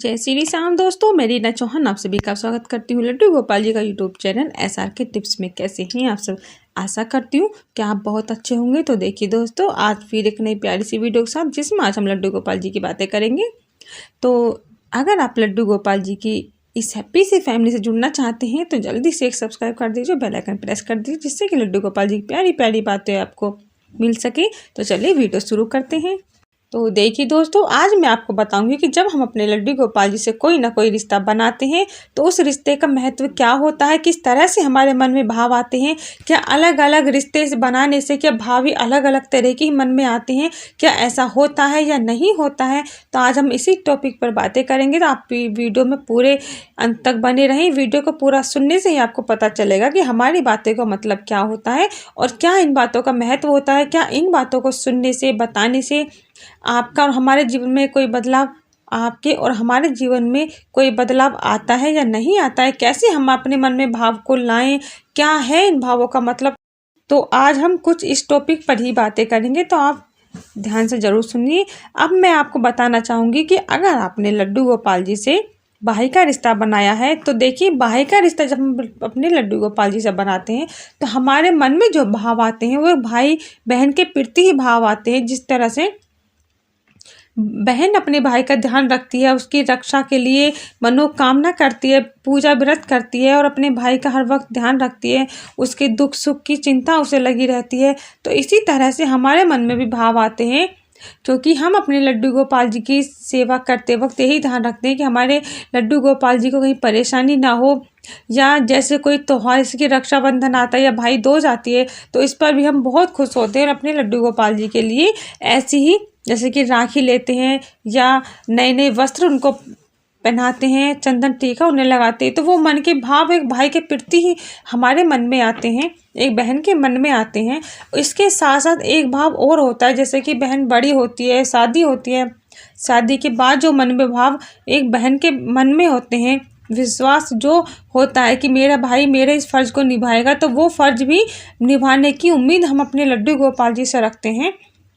जय श्री राम दोस्तों, मैं रीना चौहान आप सभी का स्वागत करती हूँ लड्डू गोपाल जी का यूट्यूब चैनल SR के टिप्स में। कैसे हैं आप सब? आशा करती हूँ कि आप बहुत अच्छे होंगे। तो देखिए दोस्तों, आज फिर एक नई प्यारी सी वीडियो के साथ जिसमें आज हम लड्डू गोपाल जी की बातें करेंगे। तो अगर आप लड्डू गोपाल जी की इस हैप्पी सी फैमिली से जुड़ना चाहते हैं तो जल्दी से एक सब्सक्राइब कर दीजिए, बेल आइकन प्रेस कर दीजिए, जिससे कि लड्डू गोपाल जी की प्यारी प्यारी बातें आपको मिल सके। तो चलिए वीडियो शुरू करते हैं। तो देखिए दोस्तों, आज मैं आपको बताऊंगी कि जब हम अपने लड्डू गोपाल जी से कोई ना कोई रिश्ता बनाते हैं तो उस रिश्ते का महत्व क्या होता है, किस तरह से हमारे मन में भाव आते हैं, क्या अलग अलग रिश्ते से बनाने से क्या भाव भी अलग अलग तरह के मन में आते हैं, क्या ऐसा होता है या नहीं होता है। तो आज हम इसी टॉपिक पर बातें करेंगे। तो आप वीडियो में पूरे अंत तक बने रहें। वीडियो को पूरा सुनने से ही आपको पता चलेगा कि हमारी बातें का मतलब क्या होता है और क्या इन बातों का महत्व होता है, क्या इन बातों को सुनने से बताने से आपका और हमारे जीवन में कोई बदलाव, आपके और हमारे जीवन में कोई बदलाव आता है या नहीं आता है, कैसे हम अपने मन में भाव को लाएं, क्या है इन भावों का मतलब। तो आज हम कुछ इस टॉपिक पर ही बातें करेंगे, तो आप ध्यान से ज़रूर सुनिए। अब मैं आपको बताना चाहूँगी कि अगर आपने लड्डू गोपाल जी से भाई का रिश्ता बनाया है तो देखिए, भाई का रिश्ता जब हम अपने लड्डू गोपाल जी से बनाते हैं तो हमारे मन में जो भाव आते हैं वो भाई बहन के प्रति ही भाव आते हैं। जिस तरह से बहन अपने भाई का ध्यान रखती है, उसकी रक्षा के लिए मनोकामना करती है, पूजा व्रत करती है और अपने भाई का हर वक्त ध्यान रखती है, उसके दुख सुख की चिंता उसे लगी रहती है। तो इसी तरह से हमारे मन में भी भाव आते हैं, क्योंकि हम अपने लड्डू गोपाल जी की सेवा करते वक्त यही ध्यान रखते हैं कि हमारे लड्डू गोपाल जी को कहीं परेशानी ना हो, या जैसे कोई त्योहार इसकी रक्षाबंधन आता है या भाई दूज आती है तो इस पर भी हम बहुत खुश होते हैं और अपने लड्डू गोपाल जी के लिए ऐसी ही जैसे कि राखी लेते हैं या नए नए वस्त्र उनको पहनाते हैं, चंदन टीका उन्हें लगाते हैं। तो वो मन के भाव एक भाई के प्रति ही हमारे मन में आते हैं, एक बहन के मन में आते हैं। इसके साथ साथ एक भाव और होता है, जैसे कि बहन बड़ी होती है, शादी होती है, शादी के बाद जो मन में भाव एक बहन के मन में होते हैं, विश्वास जो होता है कि मेरा भाई मेरे इस फर्ज को निभाएगा, तो वो फर्ज भी निभाने की उम्मीद हम अपने लड्डू गोपाल जी से रखते हैं।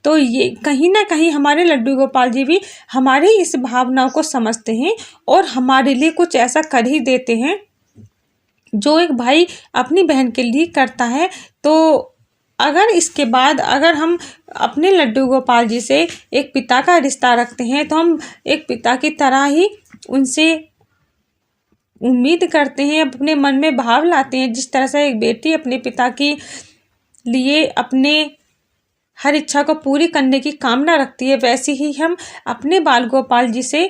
तो ये कहीं ना कहीं हमारे लड्डू गोपाल जी भी हमारी इस भावनाओं को समझते हैं और हमारे लिए कुछ ऐसा कर ही देते हैं जो एक भाई अपनी बहन के लिए करता है। तो अगर इसके बाद अगर हम अपने लड्डू गोपाल जी से एक पिता का रिश्ता रखते हैं तो हम एक पिता की तरह ही उनसे उम्मीद करते हैं, अपने मन में भाव लाते हैं। जिस तरह से एक बेटी अपने पिता के लिए अपने हर इच्छा को पूरी करने की कामना रखती है, वैसे ही हम अपने बाल गोपाल जी से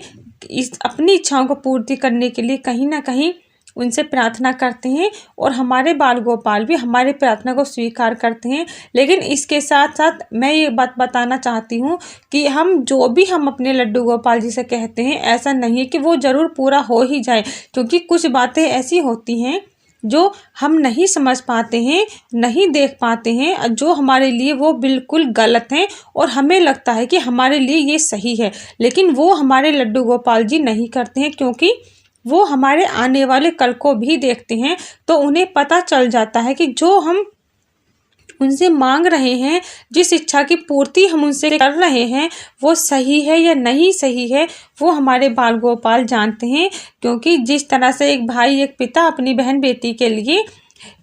अपनी इच्छाओं को पूर्ति करने के लिए कहीं ना कहीं उनसे प्रार्थना करते हैं और हमारे बाल गोपाल भी हमारी प्रार्थना को स्वीकार करते हैं। लेकिन इसके साथ साथ मैं ये बात बताना चाहती हूँ कि हम जो भी हम अपने लड्डू गोपाल जी से कहते हैं, ऐसा नहीं है कि वो ज़रूर पूरा हो ही जाए, क्योंकि कुछ बातें ऐसी होती हैं जो हम नहीं समझ पाते हैं, नहीं देख पाते हैं, जो हमारे लिए वो बिल्कुल गलत हैं और हमें लगता है कि हमारे लिए ये सही है, लेकिन वो हमारे लड्डू गोपाल जी नहीं करते हैं, क्योंकि वो हमारे आने वाले कल को भी देखते हैं। तो उन्हें पता चल जाता है कि जो हम उनसे मांग रहे हैं, जिस इच्छा की पूर्ति हम उनसे कर रहे हैं, वो सही है या नहीं सही है, वो हमारे बाल गोपाल जानते हैं। क्योंकि जिस तरह से एक भाई एक पिता अपनी बहन बेटी के लिए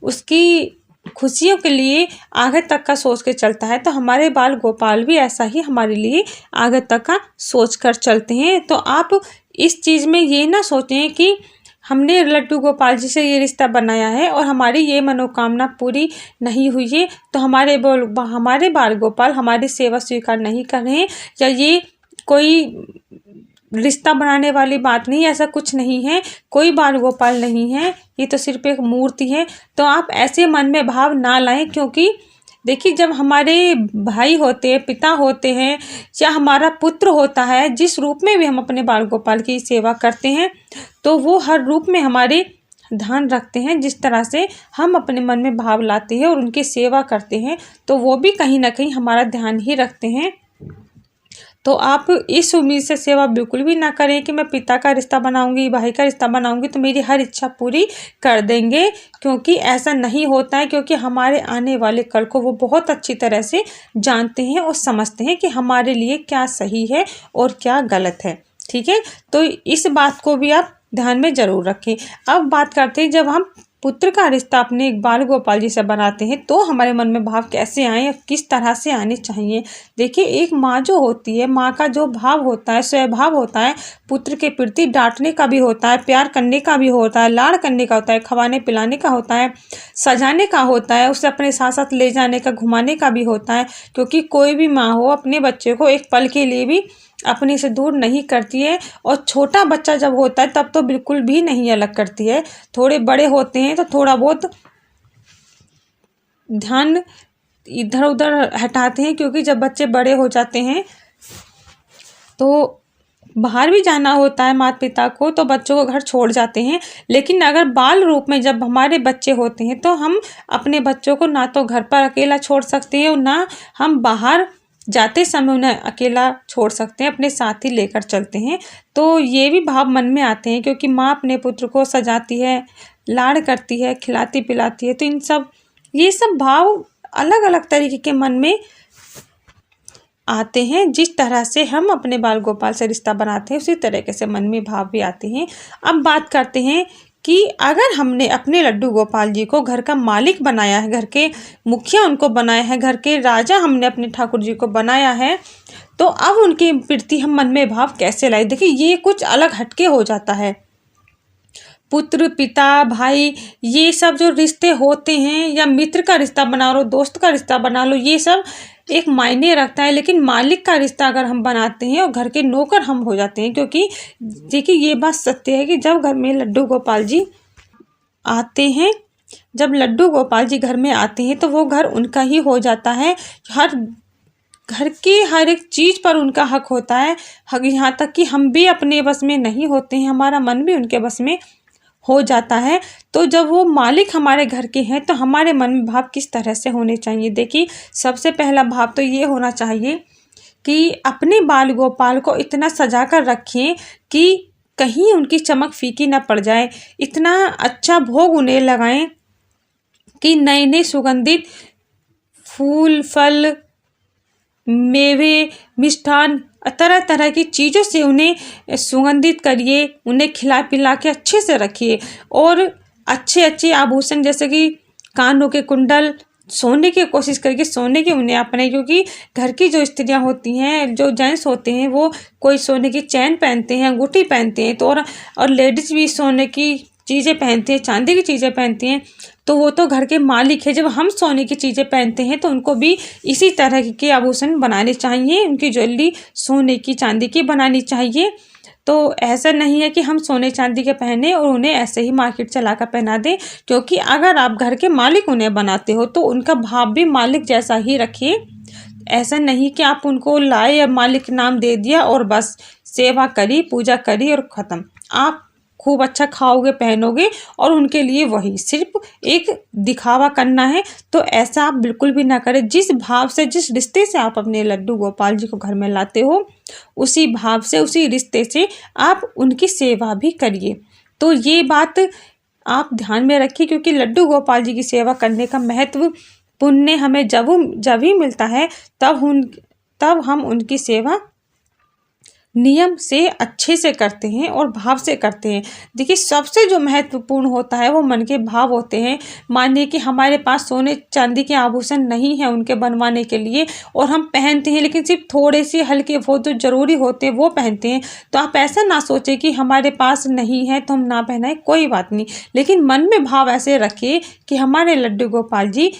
उसकी खुशियों के लिए आगे तक का सोच के चलता है, तो हमारे बाल गोपाल भी ऐसा ही हमारे लिए आगे तक का सोच कर चलते हैं। तो आप इस चीज़ में ये ना सोचें कि हमने लड्डू गोपाल जी से ये रिश्ता बनाया है और हमारी ये मनोकामना पूरी नहीं हुई है तो हमारे बाल गोपाल हमारी सेवा स्वीकार नहीं कर रहे हैं, या ये कोई रिश्ता बनाने वाली बात नहीं, ऐसा कुछ नहीं है, कोई बाल गोपाल नहीं है, ये तो सिर्फ एक मूर्ति है। तो आप ऐसे मन में भाव ना लाएं, क्योंकि देखिए, जब हमारे भाई होते हैं, पिता होते हैं, या हमारा पुत्र होता है, जिस रूप में भी हम अपने बाल गोपाल की सेवा करते हैं, तो वो हर रूप में हमारे ध्यान रखते हैं। जिस तरह से हम अपने मन में भाव लाते हैं और उनकी सेवा करते हैं, तो वो भी कहीं ना कहीं हमारा ध्यान ही रखते हैं। तो आप इस उम्मीद से सेवा बिल्कुल भी ना करें कि मैं पिता का रिश्ता बनाऊंगी, भाई का रिश्ता बनाऊंगी तो मेरी हर इच्छा पूरी कर देंगे, क्योंकि ऐसा नहीं होता है। क्योंकि हमारे आने वाले कल को वो बहुत अच्छी तरह से जानते हैं और समझते हैं कि हमारे लिए क्या सही है और क्या गलत है। ठीक है, तो इस बात को भी आप ध्यान में जरूर रखें। अब बात करते हैं, जब हम पुत्र का रिश्ता अपने बाल गोपाल जी से बनाते हैं तो हमारे मन में भाव कैसे आए या किस तरह से आने चाहिए। देखिए, एक माँ जो होती है, माँ का जो भाव होता है, स्वभाव होता है, पुत्र के प्रति डांटने का भी होता है, प्यार करने का भी होता है, लाड़ करने का होता है, खवाने पिलाने का होता है, सजाने का होता है, उसे अपने साथ साथ ले जाने का, घुमाने का भी होता है। क्योंकि कोई भी माँ हो अपने बच्चे को एक पल के लिए भी अपने से दूर नहीं करती है, और छोटा बच्चा जब होता है तब तो बिल्कुल भी नहीं अलग करती है। थोड़े बड़े होते हैं तो थोड़ा बहुत ध्यान इधर उधर हटाते हैं, क्योंकि जब बच्चे बड़े हो जाते हैं तो बाहर भी जाना होता है माता पिता को, तो बच्चों को घर छोड़ जाते हैं। लेकिन अगर बाल रूप में जब हमारे बच्चे होते हैं तो हम अपने बच्चों को ना तो घर पर अकेला छोड़ सकते हैं और ना हम बाहर जाते समय उन्हें अकेला छोड़ सकते हैं, अपने साथ ही लेकर चलते हैं। तो ये भी भाव मन में आते हैं, क्योंकि माँ अपने पुत्र को सजाती है, लाड़ करती है, खिलाती पिलाती है, तो ये सब भाव अलग अलग तरीके के मन में आते हैं। जिस तरह से हम अपने बाल गोपाल से रिश्ता बनाते हैं उसी तरीके से मन में भाव भी आते हैं। अब बात करते हैं कि अगर हमने अपने लड्डू गोपाल जी को घर का मालिक बनाया है, घर के मुखिया उनको बनाया है, घर के राजा हमने अपने ठाकुर जी को बनाया है, तो अब उनके प्रति हम मन में भाव कैसे लाए। देखिए, ये कुछ अलग हटके हो जाता है। पुत्र, पिता, भाई, ये सब जो रिश्ते होते हैं, या मित्र का रिश्ता बना लो, दोस्त का रिश्ता बना लो, ये सब एक मायने रखता है। लेकिन मालिक का रिश्ता अगर हम बनाते हैं और घर के नौकर हम हो जाते हैं, क्योंकि देखिए ये बात सत्य है कि जब घर में लड्डू गोपाल जी आते हैं, जब लड्डू गोपाल जी घर में आते हैं तो वो घर उनका ही हो जाता है। घर की हर एक चीज़ पर उनका हक होता है, यहाँ तक कि हम भी अपने बस में नहीं होते हैं, हमारा मन भी उनके बस में हो जाता है। तो जब वो मालिक हमारे घर के हैं तो हमारे मन में भाव किस तरह से होने चाहिए। देखिए, सबसे पहला भाव तो ये होना चाहिए कि अपने बाल गोपाल को इतना सजा कर रखें कि कहीं उनकी चमक फीकी ना पड़ जाए। इतना अच्छा भोग उन्हें लगाएं कि नए नए सुगंधित फूल, फल, मेवे, मिष्ठान, तरह तरह की चीज़ों से उन्हें सुगंधित करिए, उन्हें खिला पिला के अच्छे से रखिए। और अच्छे अच्छे आभूषण जैसे कि कानों के कुंडल, सोने की कोशिश करिए, सोने के उन्हें अपने, क्योंकि घर की जो स्त्रियां होती हैं, जो जेंट्स होते हैं, वो कोई सोने की चैन पहनते हैं, अंगूठी पहनते हैं, तो और लेडीज़ भी सोने की चीज़ें पहनती हैं, चांदी की चीज़ें पहनती हैं, तो वो तो घर के मालिक है। जब हम सोने की चीज़ें पहनते हैं तो उनको भी इसी तरह के आभूषण बनाने चाहिए, उनकी ज्वेलरी सोने की, चांदी की बनानी चाहिए। तो ऐसा नहीं है कि हम सोने चांदी के पहने और उन्हें ऐसे ही मार्केट चला कर पहना दें, क्योंकि अगर आप घर के मालिक उन्हें बनाते हो तो उनका भाव भी मालिक जैसा ही रखिए। ऐसा नहीं कि आप उनको लाए या मालिक नाम दे दिया और बस सेवा करी, पूजा करी और ख़त्म। आप खूब अच्छा खाओगे, पहनोगे और उनके लिए वही सिर्फ एक दिखावा करना है, तो ऐसा आप बिल्कुल भी ना करें। जिस भाव से, जिस रिश्ते से आप अपने लड्डू गोपाल जी को घर में लाते हो, उसी भाव से, उसी रिश्ते से आप उनकी सेवा भी करिए। तो ये बात आप ध्यान में रखिए, क्योंकि लड्डू गोपाल जी की सेवा करने का महत्व, पुण्य हमें जब ही मिलता है तब हम उनकी सेवा नियम से अच्छे से करते हैं और भाव से करते हैं। देखिए, सबसे जो महत्वपूर्ण होता है वो मन के भाव होते हैं। मानिए कि हमारे पास सोने चांदी के आभूषण नहीं है उनके बनवाने के लिए, और हम पहनते हैं, लेकिन सिर्फ थोड़े से हल्के, वो जो ज़रूरी होते हैं वो पहनते हैं। तो आप ऐसा ना सोचें कि हमारे पास नहीं है तो हम ना पहनाएं, कोई बात नहीं, लेकिन मन में भाव ऐसे रखिए कि हमारे लड्डू गोपाल जी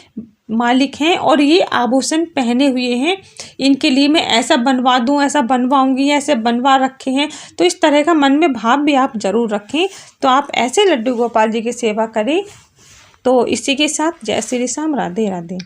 मालिक हैं और ये आभूषण पहने हुए हैं, इनके लिए मैं ऐसा बनवा दूं, ऐसा बनवाऊंगी, ऐसे बनवा रखे हैं। तो इस तरह का मन में भाव भी आप जरूर रखें, तो आप ऐसे लड्डू गोपाल जी की सेवा करें। तो इसी के साथ जय श्री राम, राधे राधे।